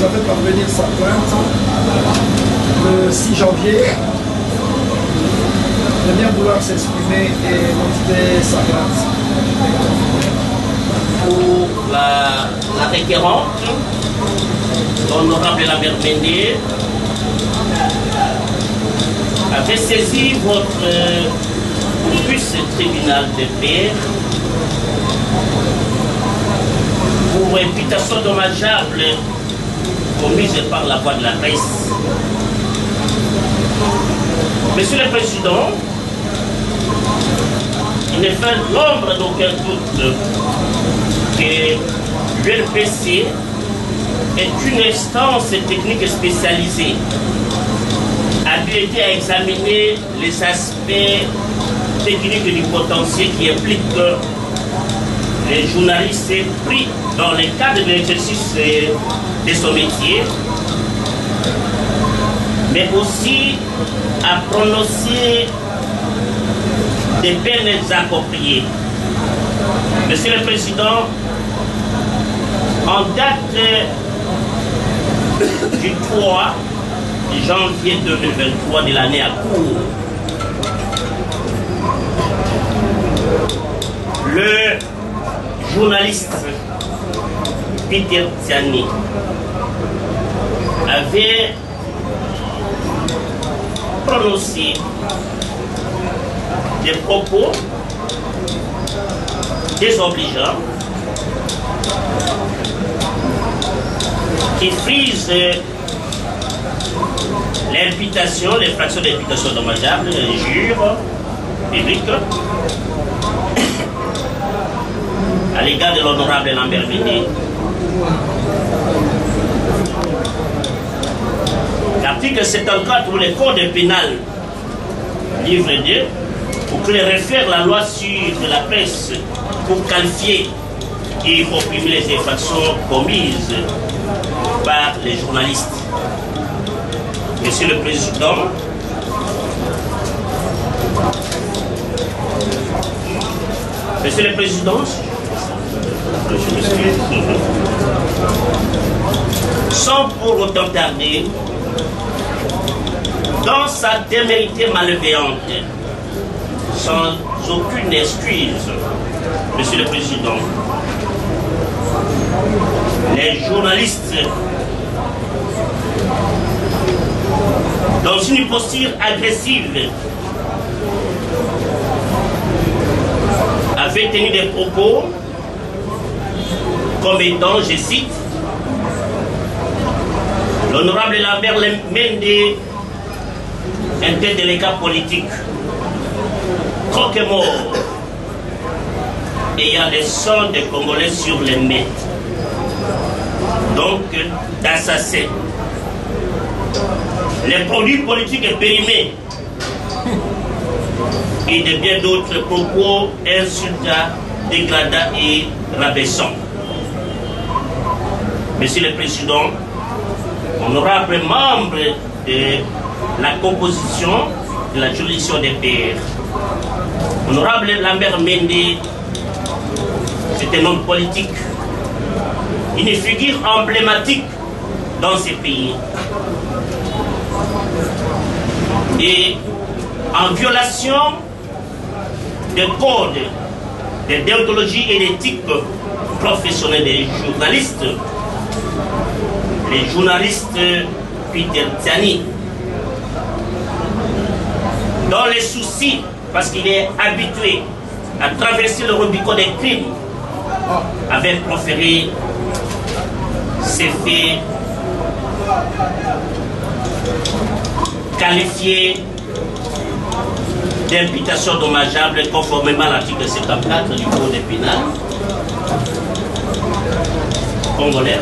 a fait parvenir sa plainte le 6 janvier. Il a bien vouloir s'exprimer et montrer sa plainte. Pour la requérante, l'honorable Lambert Mende, avait saisi votre auguste tribunal de paix pour imputation dommageable commise par la voie de la presse. Monsieur le Président, il ne fait l'ombre d'aucun doute que l'UNPC est une instance technique spécialisée habilitée à examiner les aspects techniques du potentiel qui impliquent les journalistes pris dans le cadre de l'exercice de son métier, mais aussi à prononcer des peines appropriées. Monsieur le Président, en date du 3 janvier 2023 de l'année à court, le journaliste Peter Tiani avait prononcé des propos désobligeants qui frisent l'imputation, les fractions d'imputation dommageable, l'injure publique à l'égard de l'honorable Lambert Mende. L'article 74 pour le code pénal, livre 2, pour que réfère la loi sur la presse pour qualifier et comprimer les infractions commises par les journalistes. Monsieur le Président, Monsieur le Président, je m'excuse, sans pour autant tarder, dans sa témérité malveillante, sans aucune excuse, Monsieur le Président, les journalistes, dans une posture agressive, avaient tenu des propos comme étant, je cite, l'honorable Lambert Mende, un tel délégat politique, croque-mort, ayant des sons de Congolais sur les mains, donc d'assassins. Les produits politiques périmés et de bien d'autres propos insultants, dégradants et rabaissants. Monsieur le Président, honorable membre de la composition de la juridiction des pairs, honorable Lambert Mende, c'est un homme politique, une figure emblématique dans ces pays. Et en violation des codes de déontologie et d'éthique professionnelle des journalistes, les journalistes Peter Tiani, dans les soucis, parce qu'il est habitué à traverser le Rubicon des crimes, avait proféré ces faits qualifiés d'imputation dommageable conformément à l'article 74 du Code pénal congolais,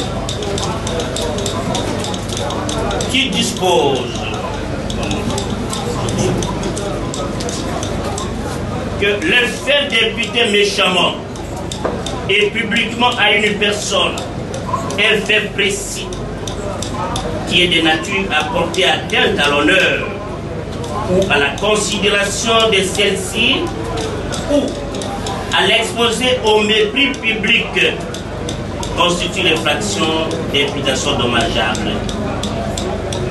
qui dispose que le fait d'imputer méchamment et publiquement à une personne un fait précis qui est de nature à porter atteinte à l'honneur ou à la considération de celle-ci ou à l'exposer au mépris public constitue l'infraction d'imputation dommageable.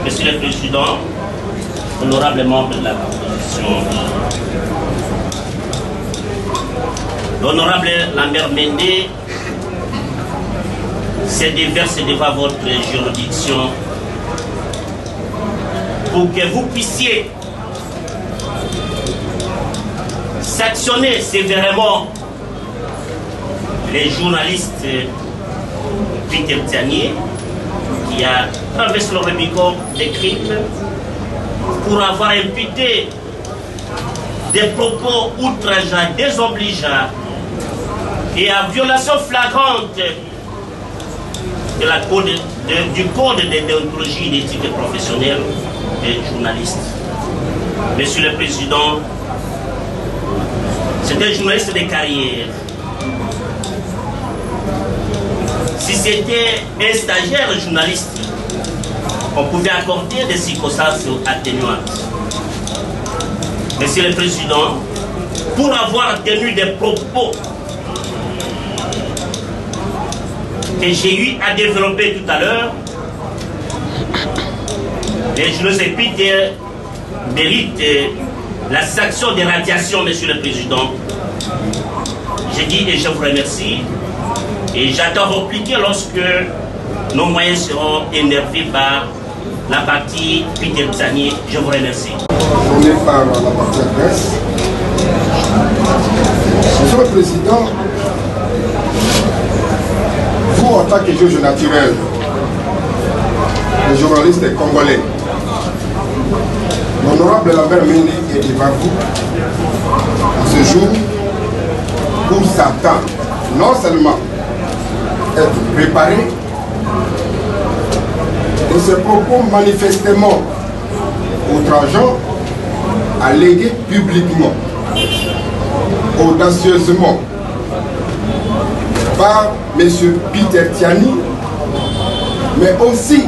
Monsieur le Président, honorables membres de la Commission, l'honorable Lambert Mende s'est déversé devant votre juridiction pour que vous puissiez sanctionner sévèrement les journalistes Peter Tiani qui a traversé le Rubicon des crimes pour avoir imputé des propos outrageants, désobligeants et à violation flagrante de la du code de déontologie et d'éthique professionnelle des journalistes. Monsieur le Président, c'est un journaliste de carrière. Si c'était un stagiaire journaliste, on pouvait accorder des circonstances atténuantes. Monsieur le Président, pour avoir tenu des propos que j'ai eu à développer tout à l'heure, les journalistes Peter méritent la sanction des radiations, Monsieur le Président. J'ai dit et je vous remercie. Et j'attends répliquer lorsque nos moyens seront énervés par la partie Peter Tiani. Je vous remercie. On est par la partie adresse. Monsieur le Président, vous en tant que juge naturel, le journaliste congolais, l'honorable Lambert Mende est devant vous en ce jour pour s'attendre non seulement être préparé de ce propos manifestement outrageants allégués publiquement, audacieusement par M. Peter Tiani, mais aussi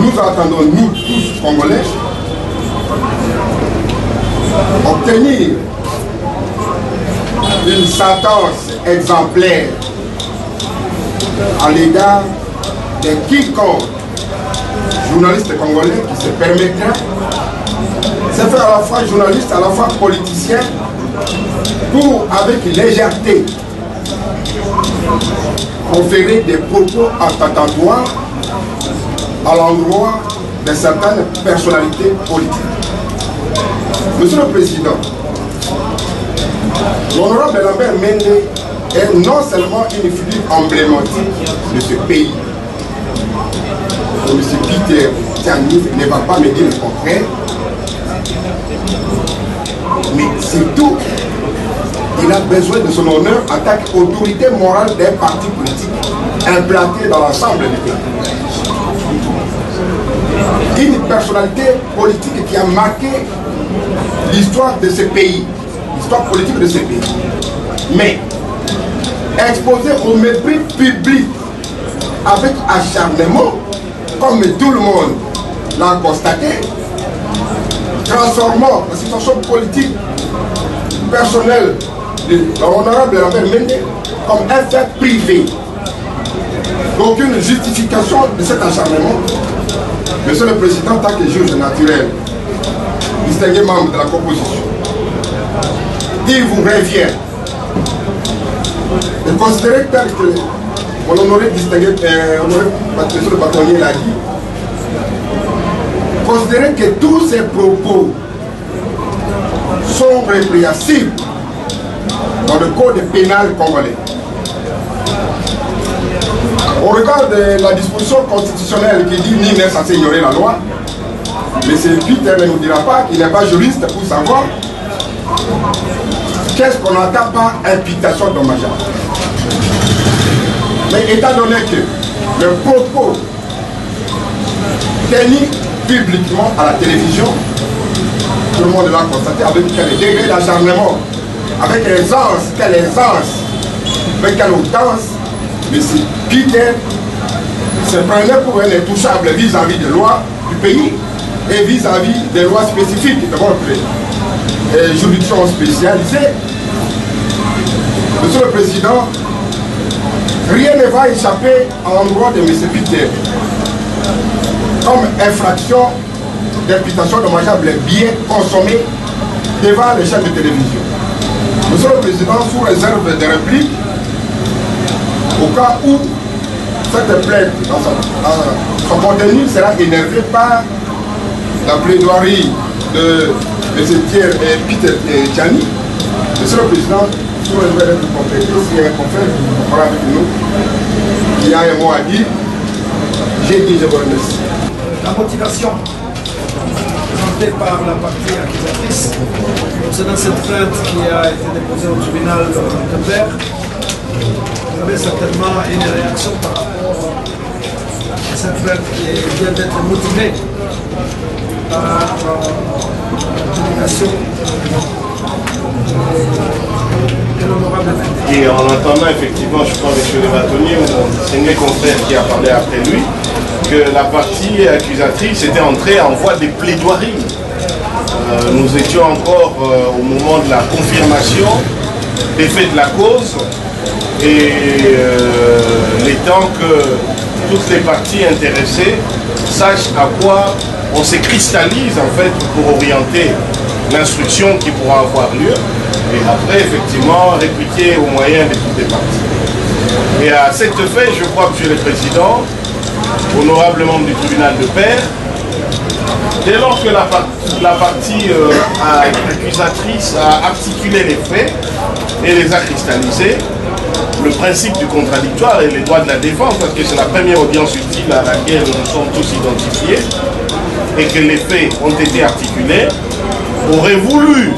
nous attendons, nous tous Congolais, obtenir une sentence exemplaire à l'égard de quiconque journaliste congolais qui se permettra de se faire à la fois journaliste, à la fois politicien, pour, avec légèreté, conférer des propos attentatoires à l'endroit de certaines personnalités politiques. Monsieur le Président, l'honorable Lambert Mende est non seulement une figure emblématique de ce pays. M. Peter Tiani ne va pas me dire le contraire, mais surtout, il a besoin de son honneur en tant qu'autorité morale d'un parti politique implanté dans l'ensemble du pays. Une personnalité politique qui a marqué l'histoire de ce pays, l'histoire politique de ce pays. Mais exposé au mépris public avec acharnement, comme tout le monde l'a constaté, transformant la situation politique personnelle de l'honorable Lambert Mende comme un fait privé. Aucune justification de cet acharnement. Monsieur le Président, en tant que juge naturel, distingué membre de la composition, il vous revient de considérer tel que mon honoré distingué, monsieur le bâtonnier l'a dit, considérer que tous ces propos sont répréhensibles dans le code pénal congolais. Au regard de la disposition constitutionnelle qui dit nul n'est censé ignorer la loi, M. Peter ne nous dira pas qu'il n'est pas juriste pour savoir qu'est-ce qu'on entend par imputation dommageable. Mais étant donné que le propos tenu publiquement à la télévision, tout le monde l'a constaté avec quel degré d'acharnement, avec aisance, quelle aisance, avec quelle audace, M. Peter se prenait pour un intouchable vis-à-vis des lois du pays et vis-à-vis des lois spécifiques de votre juridiction spécialisée. Monsieur le Président, Rien ne va échapper à l'endroit de M. Peter comme infraction d'imputation dommageable bien consommée devant les chaînes de télévision. Monsieur le Président, sous réserve de réplique, au cas où cette plainte, son contenu sera énervé par la plaidoirie de M. Thiers et Peter et Gianni, Monsieur le Président, sous réserve de compléter, s'il y a un confrère qui parle avec nous, qui a un mot à dire, j'ai dit je vous remercie. La motivation présentée par la partie accusatrice concernant cette plainte qui a été déposée au tribunal de Père, vous avez certainement une réaction par rapport à cette plainte qui vient d'être motivée par l'application de l'honorable. Et en entendant effectivement, je crois, M. Le Bâtonnier, mon distingué confrère qui a parlé après lui, que la partie accusatrice était entrée en voie de plaidoirie. Nous étions encore au moment de la confirmation des faits de la cause et il est temps que toutes les parties intéressées sachent à quoi on se cristallise en fait pour orienter l'instruction qui pourra avoir lieu et après effectivement répliquer aux moyens de toutes les parties. Et à cette fin, je crois, M. le Président, honorable membre du tribunal de Père, dès lors que la partie accusatrice a articulé les faits et les a cristallisés, le principe du contradictoire et les droits de la défense, parce que c'est la première audience utile à laquelle nous sommes tous identifiés, et que les faits ont été articulés, aurait voulu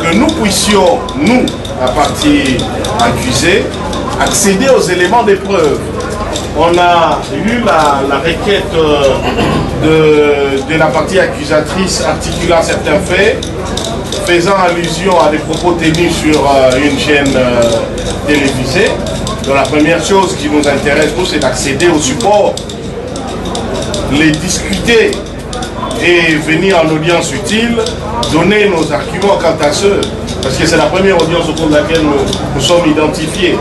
que nous puissions, nous, la partie accusée, accéder aux éléments des preuves. On a eu la requête de la partie accusatrice articulant certains faits, faisant allusion à des propos tenus sur une chaîne télévisée. Donc la première chose qui nous intéresse, nous, c'est d'accéder au support, les discuter et venir en audience utile, donner nos arguments quant à ceux, parce que c'est la première audience au cours de laquelle nous sommes identifiés.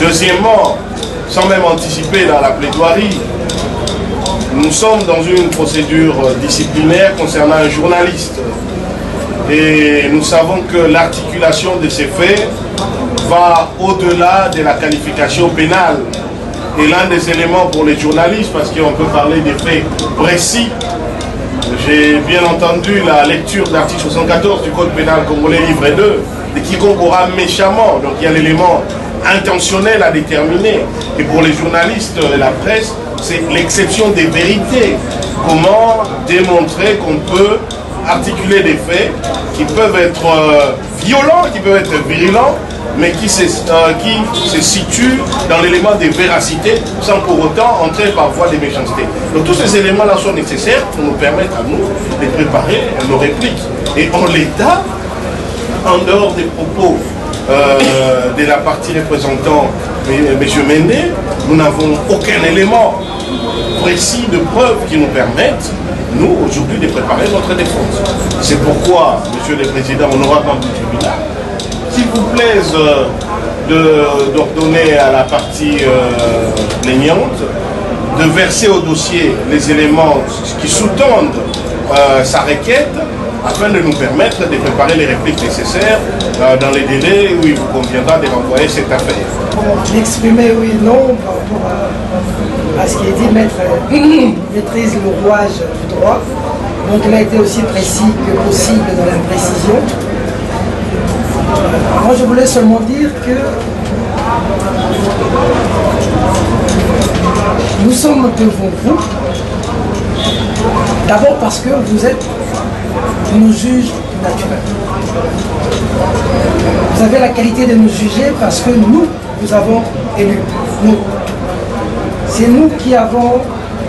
Deuxièmement, sans même anticiper dans la plaidoirie, nous sommes dans une procédure disciplinaire concernant un journaliste. Et nous savons que l'articulation de ces faits va au-delà de la qualification pénale. Et l'un des éléments pour les journalistes, parce qu'on peut parler des faits précis, j'ai bien entendu la lecture de l'article 74 du Code pénal congolais, livre 2, de quiconque aura méchamment. Donc il y a l'élément intentionnel à déterminer. Et pour les journalistes et la presse, c'est l'exception des vérités. Comment démontrer qu'on peut articuler des faits qui peuvent être violents, qui peuvent être virulents, mais qui se situent dans l'élément des véracités sans pour autant entrer par voie de méchanceté. Donc tous ces éléments-là sont nécessaires pour nous permettre à nous de préparer nos répliques. Et en l'état, en dehors des propos de la partie représentant M. Méndé, nous n'avons aucun élément précis de preuve qui nous permettent, nous, aujourd'hui, de préparer notre défense. C'est pourquoi, M. le Président, honorable membre du tribunal, s'il vous plaise d'ordonner à la partie plaignante de verser au dossier les éléments qui sous-tendent sa requête, afin de nous permettre de préparer les répliques nécessaires dans les délais où il vous conviendra de renvoyer cette affaire. M'exprimer oui ou non par rapport à ce qui est dit, maître maîtrise le rouage du droit. Donc il a été aussi précis que possible dans l'imprécision. Moi je voulais seulement dire que nous sommes devant vous, d'abord parce que vous êtes nos juges naturels. Vous avez la qualité de nous juger parce que nous avons élus. Nous. C'est nous qui avons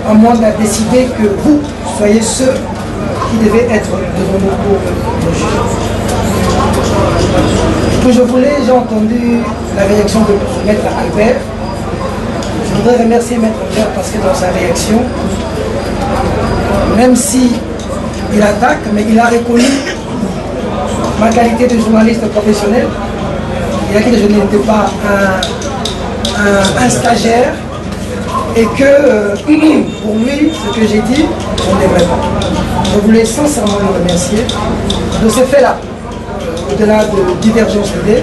en moins de décider que vous soyez ceux qui devaient être devant nous pour nos juges. Que je voulais, j'ai entendu la réaction de Maître Albert. Je voudrais remercier Maître Albert parce que dans sa réaction, même si il attaque, mais il a reconnu ma qualité de journaliste professionnel. Il a dit que je n'étais pas un stagiaire et que pour lui, ce que j'ai dit, on n'est vrai pas. Je voulais sincèrement le remercier de ce fait-là, au-delà de divergences d'idées.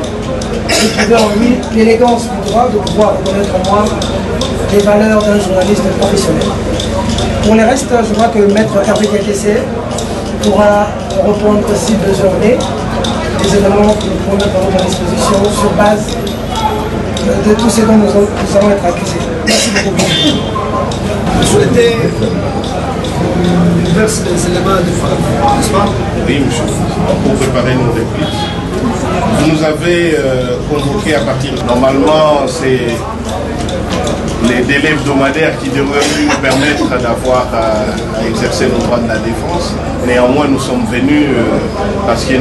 J'ai trouvé en lui l'élégance du droit de pouvoir reconnaître en moi les valeurs d'un journaliste professionnel. Pour le reste, je crois que Maître Hervé Diakessé pourra répondre si besoin est les éléments que nous pourrons mettre à notre disposition sur base de tout ce dont nous allons être accusés. Merci beaucoup. Vous souhaitez qu'on verse les éléments de frappe, n'est-ce pas? Oui, monsieur, pour préparer nos répliques. Vous nous avez convoqué à partir, normalement, c'est les délais hebdomadaires qui devraient nous permettre d'avoir à exercer nos droits de la défense. Néanmoins, nous sommes venus parce que,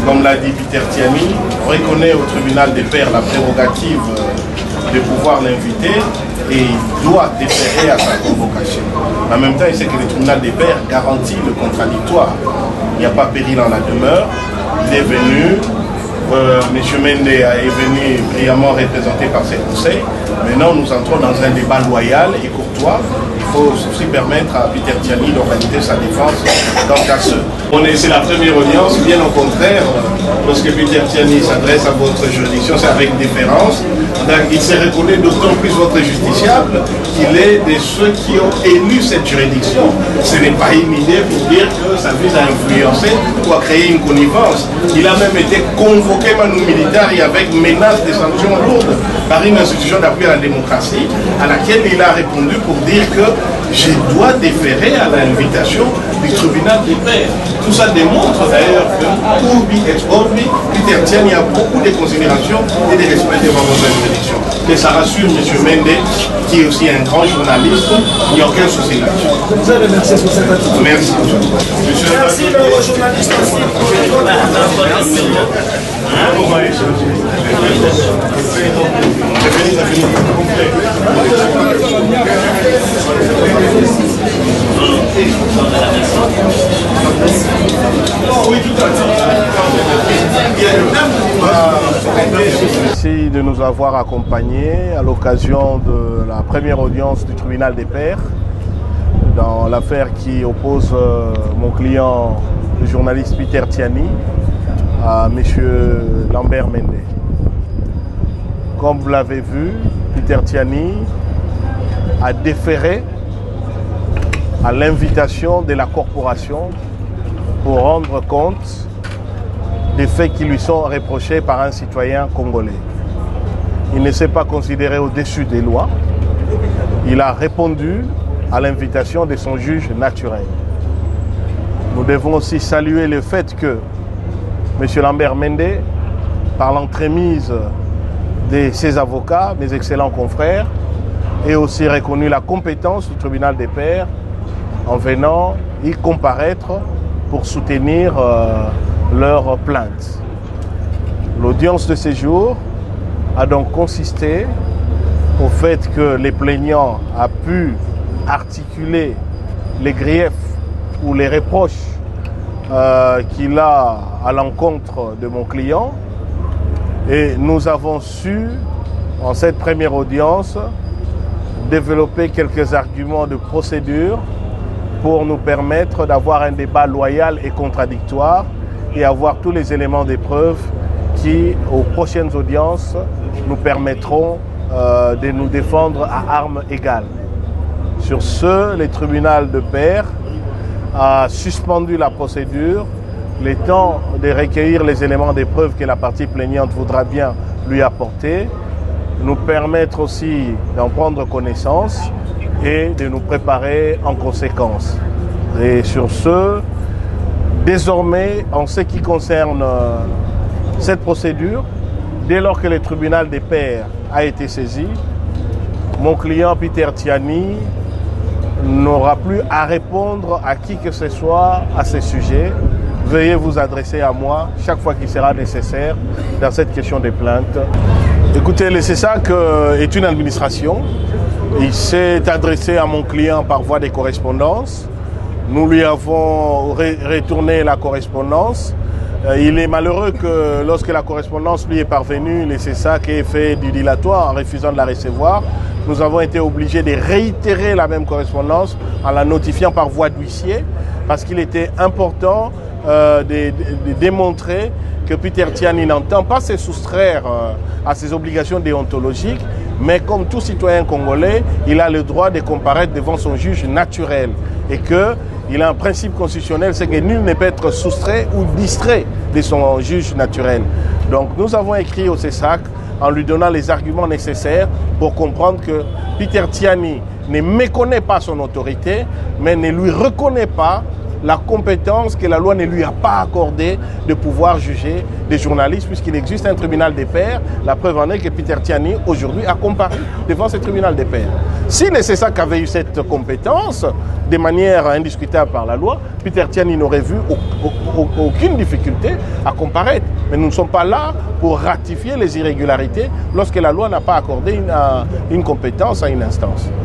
comme l'a dit Peter Tiani, on reconnaît au tribunal des pairs la prérogative de pouvoir l'inviter et il doit déférer à sa convocation. En même temps, il sait que le tribunal des pairs garantit le contradictoire. Il n'y a pas péril en la demeure. Il est venu. M. Mende est venu brillamment représenté par ses conseils. Maintenant, nous entrons dans un débat loyal et courtois. Il faut aussi permettre à Peter Tiani d'organiser sa défense quant à ce. C'est la première audience, bien au contraire, lorsque Peter Tiani s'adresse à votre juridiction, c'est avec déférence. Donc, il se reconnaît d'autant plus votre justiciable qu'il est de ceux qui ont élu cette juridiction. Ce n'est pas une idée pour dire que ça vise à influencer ou à créer une connivence. Il a même été convoqué manu militaire et avec menace de sanctions lourdes par une institution d'appui à la démocratie à laquelle il a répondu pour dire que je dois déférer à l'invitation du tribunal des pairs. Tout ça démontre d'ailleurs que Urbi et Orbi, Peter Tiani a beaucoup de considérations et de respect devant votre juridiction. Et ça rassure M. Mende, qui est aussi un grand journaliste, il n'y a aucun souci là-dessus. Je vous remercie pour cette attitude. Merci. Merci le journaliste aussi pour Merci de nous avoir accompagnés à l'occasion de la première audience du tribunal des pairs dans l'affaire qui oppose mon client, le journaliste Peter Tiani, à M. Lambert Mende. Comme vous l'avez vu, Peter Tiani a déféré à l'invitation de la corporation pour rendre compte des faits qui lui sont reprochés par un citoyen congolais. Il ne s'est pas considéré au-dessus des lois. Il a répondu à l'invitation de son juge naturel. Nous devons aussi saluer le fait que M. Lambert Mende, par l'entremise de ses avocats, mes excellents confrères, ait aussi reconnu la compétence du tribunal des pairs en venant y comparaître pour soutenir leur plainte. L'audience de ce jour a donc consisté au fait que les plaignants a pu articuler les griefs ou les reproches qu'il a à l'encontre de mon client, et nous avons su, en cette première audience, développer quelques arguments de procédure pour nous permettre d'avoir un débat loyal et contradictoire et avoir tous les éléments de preuve qui, aux prochaines audiences, nous permettront de nous défendre à armes égales. Sur ce, le tribunal de pairs a suspendu la procédure, le temps de recueillir les éléments de preuve que la partie plaignante voudra bien lui apporter, nous permettre aussi d'en prendre connaissance et de nous préparer en conséquence. Et sur ce, désormais, en ce qui concerne cette procédure, dès lors que le tribunal des pairs a été saisi, mon client Peter Tiani n'aura plus à répondre à qui que ce soit à ce sujet. Veuillez vous adresser à moi chaque fois qu'il sera nécessaire dans cette question des plaintes. Écoutez, le CESAC est une administration. Il s'est adressé à mon client par voie de correspondance. Nous lui avons retourné la correspondance. Il est malheureux que lorsque la correspondance lui est parvenue, le CESAC ait fait du dilatoire en refusant de la recevoir. Nous avons été obligés de réitérer la même correspondance en la notifiant par voie d'huissier parce qu'il était important de démontrer que Peter Tiani n'entend pas se soustraire à ses obligations déontologiques, mais comme tout citoyen congolais, il a le droit de comparaître devant son juge naturel et qu'il a un principe constitutionnel, c'est que nul ne peut être soustrait ou distrait de son juge naturel. Donc nous avons écrit au CESAC en lui donnant les arguments nécessaires pour comprendre que Peter Tiani ne méconnaît pas son autorité, mais ne lui reconnaît pas la compétence que la loi ne lui a pas accordée de pouvoir juger des journalistes, puisqu'il existe un tribunal des pairs. La preuve en est que Peter Tiani, aujourd'hui, a comparu devant ce tribunal des pairs. Si le CESAC avait eu cette compétence, de manière indiscutable par la loi, Peter Tiani n'aurait vu aucune difficulté à comparaître. Mais nous ne sommes pas là pour ratifier les irrégularités lorsque la loi n'a pas accordé une compétence à une instance.